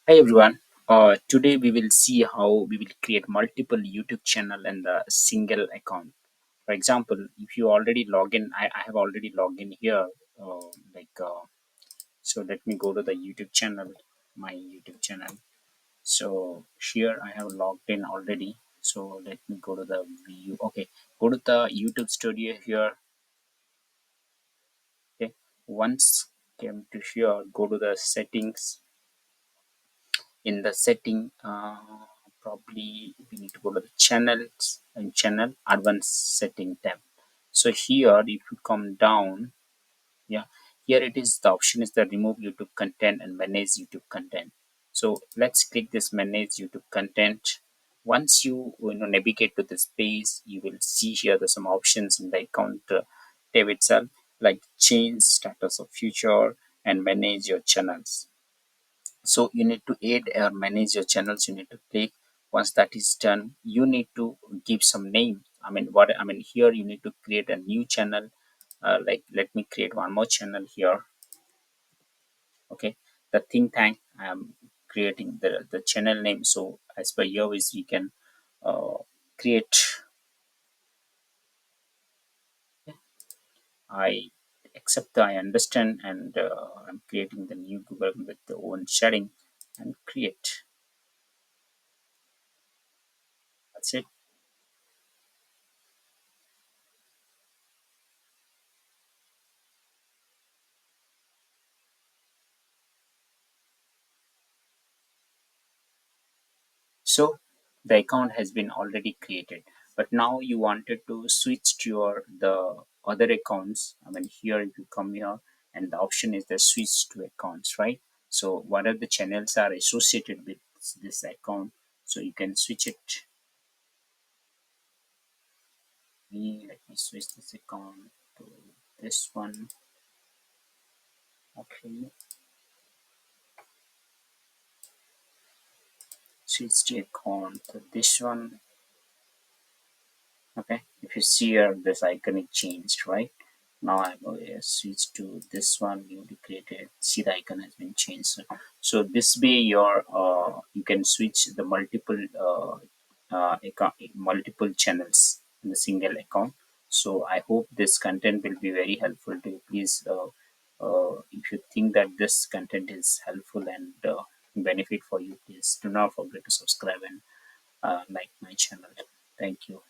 Hi everyone. Today we will see how we will create multiple YouTube channel and a single account. For example, if you already log in, I have already logged in here. Uh, like so, let me go to the YouTube channel, my YouTube channel. So here I have logged in already. So let me go to the view. Okay, go to the YouTube Studio here. Okay, once came to here, go to the settings. In the setting, probably we need to go to the channels and channel advanced setting tab. So here if you come down, yeah, here it is, the option is the remove YouTube content and manage YouTube content. So let's click this manage YouTube content. Once you navigate to this page, you will see here there's some options in the account tab itself, like change status of future and manage your channels. So you need to add or manage your channels. You need to click. Once that is done, you need to give some name. I mean here you need to create a new channel. Like, let me create one more channel here. Okay, the think tank. I am creating the channel name. So as per your wish, we can create. I accept, I understand, and I'm creating the new Google with the own sharing and create. That's it. So the account has been already created, but now you wanted to switch to your the other accounts. I mean, here if you come here, and the option is the switch to accounts, right? So what are the channels are associated with this account? So you can switch it. Let me switch this account to this one. Okay, switch the account to this one. Okay, if you see here, this icon is changed, right? Now I'm going to switch to this one newly created. See, the icon has been changed. So this way your you can switch the multiple channels in the single account. So I hope this content will be very helpful to you. Please, if you think that this content is helpful and benefit for you, please do not forget to subscribe and like my channel. Thank you.